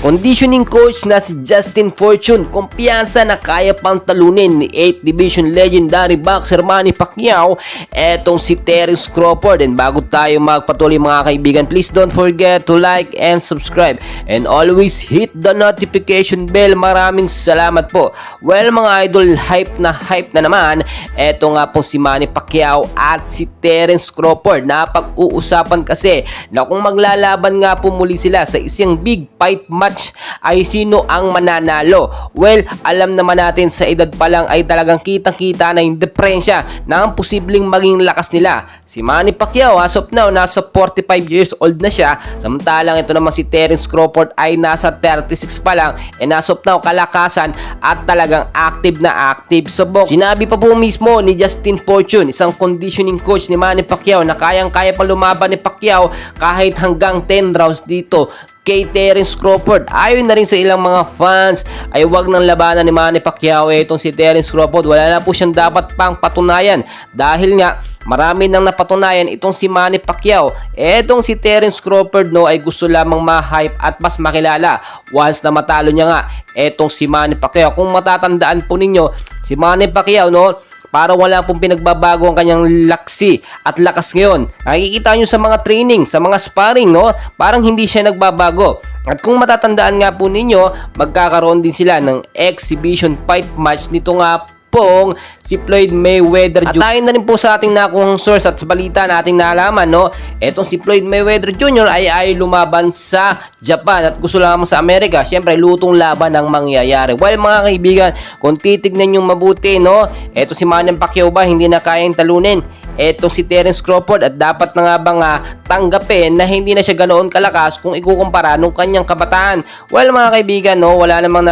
Conditioning coach na si Justin Fortune, kumpiyansa na kaya pang talunin ni 8th Division legendary boxer Manny Pacquiao etong si Terence Crawford. And bago tayo magpatuloy mga kaibigan, please don't forget to like and subscribe and always hit the notification bell. Maraming salamat po. Well mga idol, hype na naman eto nga po si Manny Pacquiao at si Terence Crawford. Napag-uusapan kasi na kung maglalaban nga po muli sila sa isang big fight match ay sino ang mananalo. Well, alam naman natin sa edad pa lang ay talagang kitang-kita na yung diferensya na ang posibleng maging lakas nila. Si Manny Pacquiao as of now nasa 45 years old na siya, samantalang ito naman si Terence Crawford ay nasa 36 pa lang, and as of now kalakasan at talagang active na active sa box. Sinabi pa po mismo ni Justin Fortune, isang conditioning coach ni Manny Pacquiao, na kayang-kaya pa lumaban ni Pacquiao kahit hanggang 10 rounds dito kay Terence Crawford. Ayon na rin sa ilang mga fans ay wag nang labanan ni Manny Pacquiao itong si Terence Crawford. Wala na po siyang dapat pang patunayan dahil nga marami nang napatunayan itong si Manny Pacquiao. Etong si Terence Crawford ay gusto lamang ma-hype at mas makilala once na matalo niya nga etong si Manny Pacquiao. Kung matatandaan po ninyo, si Manny Pacquiao parang wala pong pinagbabago ang kanyang laksi at lakas ngayon. Nakikita nyo sa mga training, sa mga sparring, parang hindi siya nagbabago. At kung matatandaan nga po ninyo, magkakaroon din sila ng exhibition fight match nito nga pong si Floyd Mayweather Jr. At tayo na rin po sa ating nakuhang source at sa balita nating nalaman, etong si Floyd Mayweather Jr. ay lumaban sa Japan at gusto lamang sa Amerika. Siyempre, lutong laban ang mangyayari. Well, mga kaibigan, kung titignan yung mabuti, eto si Manny Pacquiao ba hindi na kayang talunin etong si Terence Crawford, at dapat na nga bang tanggapin na hindi na siya ganoon kalakas kung ikukumpara nung kanyang kabataan. Well, mga kaibigan, wala namang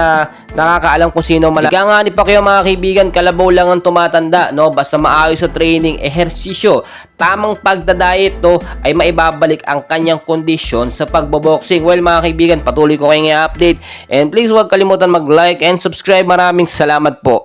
nakakaalam kung sino malaki. Ika nga ni Pacquiao mga kaibigan, kalabaw lang ang tumatanda, basta maayos sa training, ehersisyo, tamang pagdadayet, ay maibabalik ang kanyang kondisyon sa pagboboxing. Well mga kaibigan, patuloy ko kayong i-update, and please huwag kalimutan mag-like and subscribe. Maraming salamat po.